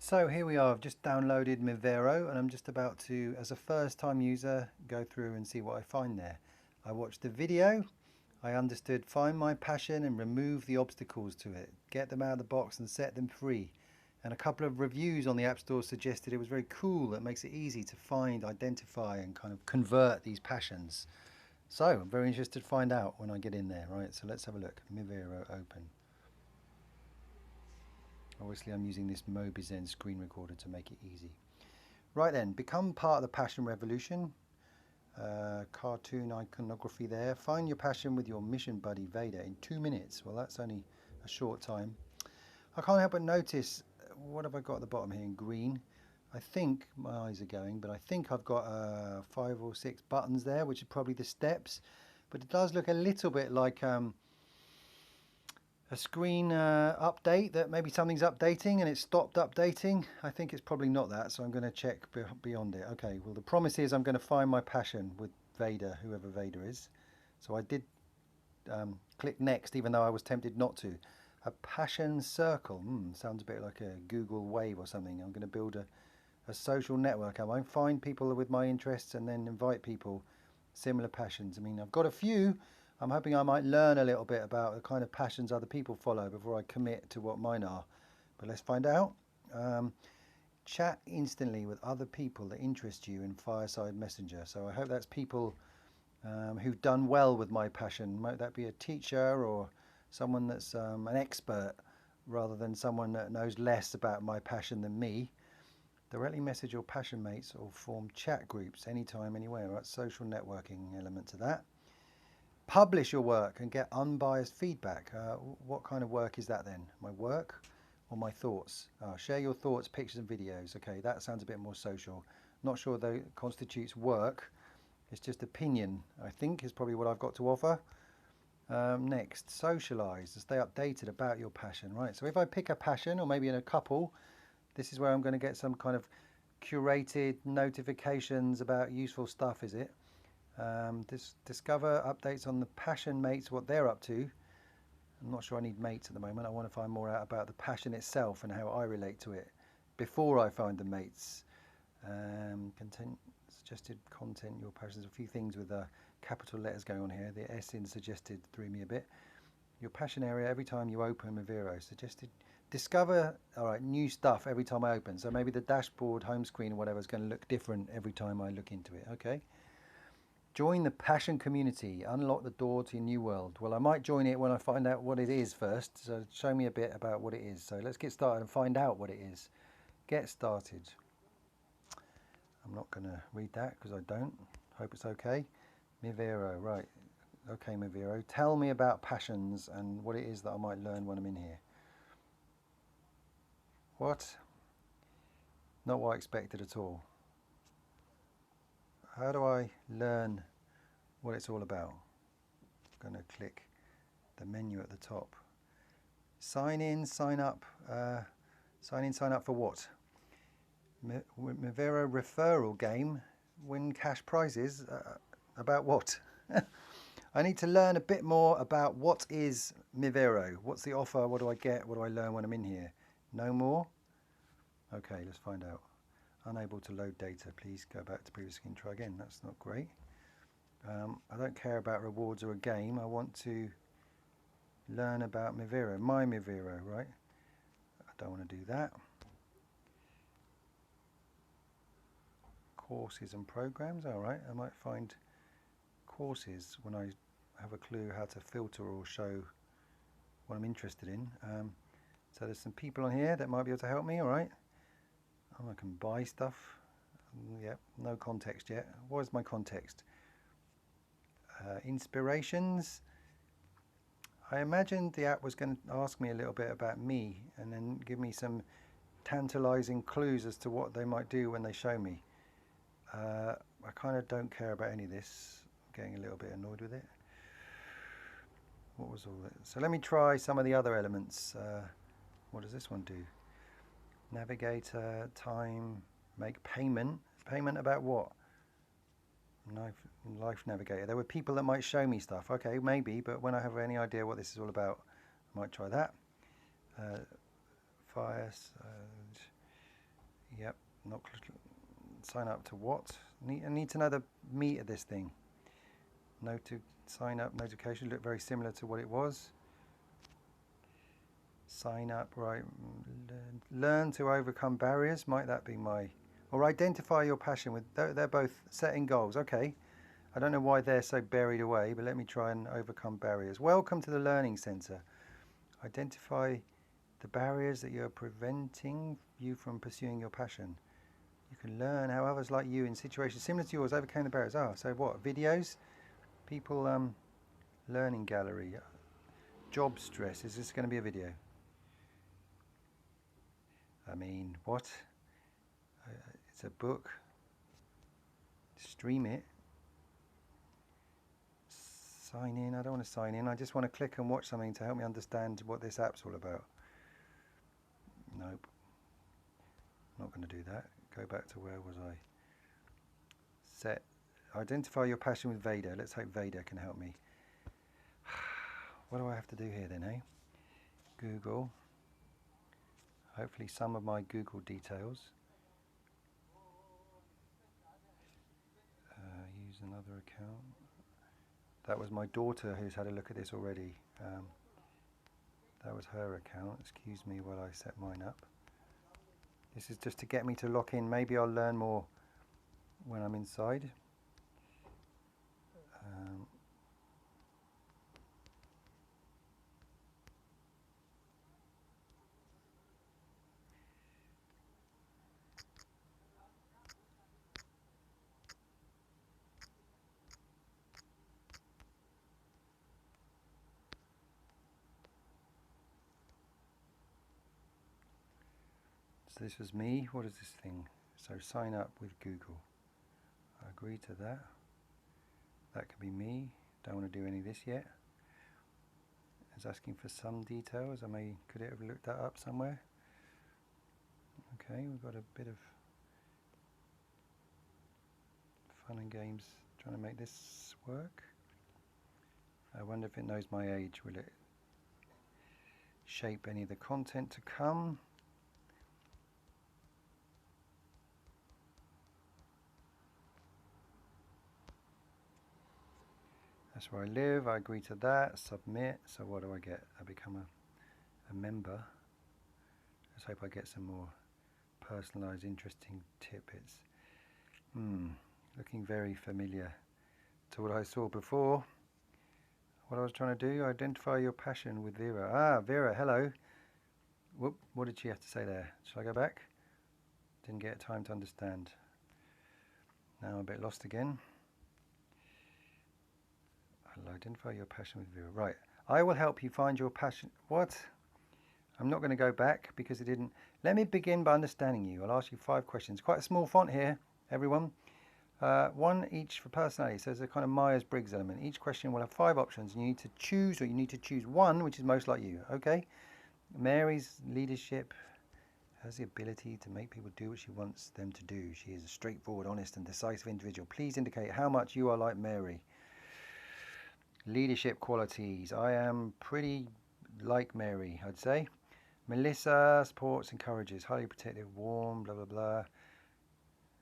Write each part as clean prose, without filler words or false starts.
So here we are, I've just downloaded Mivero and I'm just about to, as a first time user, go through and see what I find there. I watched the video, I understood find my passion and remove the obstacles to it, get them out of the box and set them free. And a couple of reviews on the App Store suggested it was very cool, that makes it easy to find, identify and kind of convert these passions. So I'm very interested to find out when I get in there. Right, so let's have a look. Mivero open. Obviously I'm using this Mobizen screen recorder to make it easy. Right then, become part of the passion revolution. Cartoon iconography there. Find your passion with your mission buddy Vader in 2 minutes. Well, that's only a short time. I can't help but notice, what have I got at the bottom here in green? I think, my eyes are going, but I think I've got 5 or 6 buttons there, which are probably the steps. But it does look a little bit like a screen update, that maybe something's updating and it stopped updating. I think it's probably not that, so I'm going to check beyond it. Okay, well the promise is I'm going to find my passion with Vader, whoever Vader is. So I did click next, even though I was tempted not to. A passion circle, sounds a bit like a Google Wave or something. I'm going to build a social network. I won't find people with my interests and then invite people similar passions. I mean, I've got a few. I'm hoping I might learn a little bit about the kind of passions other people follow before I commit to what mine are. But let's find out. Chat instantly with other people that interest you in Fireside Messenger. So I hope that's people who've done well with my passion. Might that be a teacher or someone that's an expert rather than someone that knows less about my passion than me. Directly message your passion mates or form chat groups anytime, anywhere. Right? Social networking element to that. Publish your work and get unbiased feedback. What kind of work is that then? My work or my thoughts? Share your thoughts, pictures and videos. Okay, that sounds a bit more social. Not sure though it constitutes work. It's just opinion, I think, is probably what I've got to offer. Next, socialize and stay updated about your passion. Right, so if I pick a passion, or maybe in a couple, this is where I'm going to get some kind of curated notifications about useful stuff, is it? Discover updates on the passion mates, what they're up to. I'm not sure I need mates at the moment. I want to find more out about the passion itself and how I relate to it before I find the mates. Content, suggested content, your passions. A few things with capital letters going on here. The S in suggested threw me a bit. Your passion area every time you open Mivero. Suggested discover, all right, new stuff every time I open. So maybe the dashboard, home screen or whatever is going to look different every time I look into it. Okay. Join the passion community. Unlock the door to your new world. Well, I might join it when I find out what it is first. So show me a bit about what it is. So let's get started and find out what it is. Get started. I'm not going to read that because I don't. Hope it's okay. Mivero, right. Okay, Mivero. Tell me about passions and what it is that I might learn when I'm in here. What? Not what I expected at all. How do I learn what it's all about? I'm going to click the menu at the top. Sign in, sign up. Sign in, sign up for what? Mivero referral game. Win cash prizes. About what? I need to learn a bit more about what is Mivero. What's the offer? What do I get? What do I learn when I'm in here? No more? Okay, let's find out. Unable to load data. Please go back to previous screen. Try again. That's not great. I don't care about rewards or a game. I want to learn about Mivero. My Mivero, right? I don't want to do that. Courses and programs. All right. I might find courses when I have a clue how to filter or show what I'm interested in. So there's some people on here that might be able to help me. All right. Oh, I can buy stuff. Yep, no context yet. What is my context? Inspirations. I imagined the app was going to ask me a little bit about me and then give me some tantalizing clues as to what they might do when they show me. I kind of don't care about any of this. I'm getting a little bit annoyed with it. What was all that? So let me try some of the other elements. What does this one do? Navigator, time, make payment. Payment about what? Life Navigator. There were people that might show me stuff. Okay, maybe, but when I have any idea what this is all about, I might try that. Fire. Yep, not sign up to what? I need to know the meat of this thing. Sign up notification look very similar to what it was. Sign up, right? Learn to overcome barriers. Might that be my? Or identify your passion with. They're both setting goals. Okay. I don't know why they're so buried away, but let me try and overcome barriers. Welcome to the Learning Centre. Identify the barriers that are preventing you from pursuing your passion. You can learn how others like you in situations similar to yours overcame the barriers. So what? Videos? People, learning gallery. Job stress. Is this going to be a video? I mean, what? It's a book. Stream it. Sign in. I don't want to sign in. I just want to click and watch something to help me understand what this app's all about. Nope. Not going to do that. Go back to where was I? Set. Identify your passion with Vader. Let's hope Vader can help me. What do I have to do here then, eh? Google. Hopefully some of my Google details. Use another account. That was my daughter who's had a look at this already. That was her account. Excuse me while I set mine up. This is just to get me to lock in. Maybe I'll learn more when I'm inside. So this was me. What is this thing? So sign up with Google. I agree to that. That could be me. Don't want to do any of this yet. It's asking for some details. Could it have looked that up somewhere? Okay, we've got a bit of fun and games trying to make this work. I wonder if it knows my age. Will it shape any of the content to come? That's where I live. I agree to that. Submit. So what do I get? I become a member. Let's hope I get some more personalised, interesting tidbits. Looking very familiar to what I saw before. What I was trying to do, identify your passion with Vera. Ah, Vera, hello. Whoop, what did she have to say there? Shall I go back? Didn't get time to understand. Now I'm a bit lost again. I'll identify your passion with Vera. Right, I will help you find your passion. What? I'm not going to go back because it didn't. Let me begin by understanding you. I'll ask you 5 questions. Quite a small font here, everyone. One each for personality. So there's a kind of Myers-Briggs element. Each question will have 5 options. You need to choose, or you need to choose one which is most like you. Okay? Mary's leadership has the ability to make people do what she wants them to do. She is a straightforward, honest, and decisive individual. Please indicate how much you are like Mary. Leadership qualities. I am pretty like Mary, I'd say. Melissa supports, encourages, highly protective, warm, blah, blah, blah.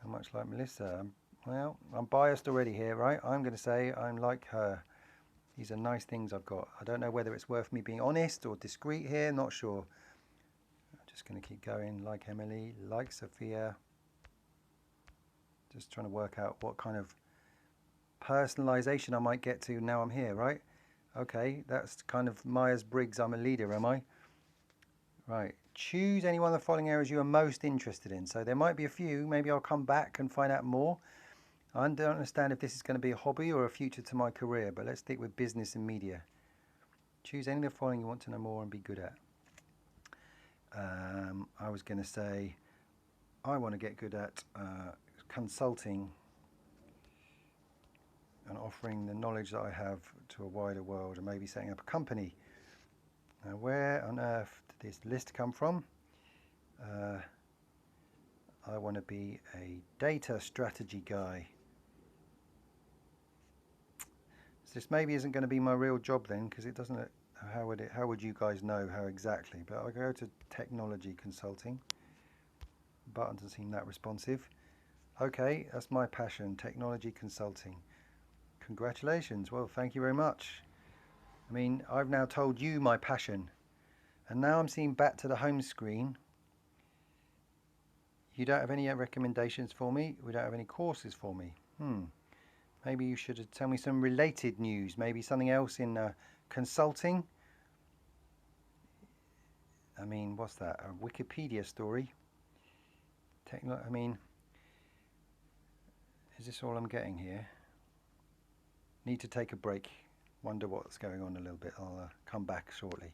How much like Melissa? Well, I'm biased already here, right? I'm going to say I'm like her. These are nice things I've got. I don't know whether it's worth me being honest or discreet here, not sure. I'm just going to keep going. Like Emily, like Sophia. Just trying to work out what kind of personalization I might get to now I'm here, right? Okay, that's kind of Myers-Briggs. I'm a leader, am I? Right. Choose any one of the following areas you are most interested in. So there might be a few. Maybe I'll come back and find out more. I don't understand if this is going to be a hobby or a future to my career, but let's stick with business and media. Choose any of the following you want to know more and be good at. I was going to say I want to get good at consulting and offering the knowledge that I have to a wider world, and maybe setting up a company. Now, where on earth did this list come from? I want to be a data strategy guy. So this maybe isn't going to be my real job then, because it doesn't. How would you guys know how exactly? But I'll go to technology consulting. button doesn't seem that responsive. Okay, that's my passion, technology consulting. Congratulations. Well, thank you very much. I mean, I've now told you my passion, and now I'm seeing back to the home screen. You don't have any recommendations for me. We don't have any courses for me. Maybe you should tell me some related news. Maybe something else in consulting. I mean, what's that? A Wikipedia story? I mean, is this all I'm getting here? Need to take a break. Wonder what's going on a little bit. I'll come back shortly.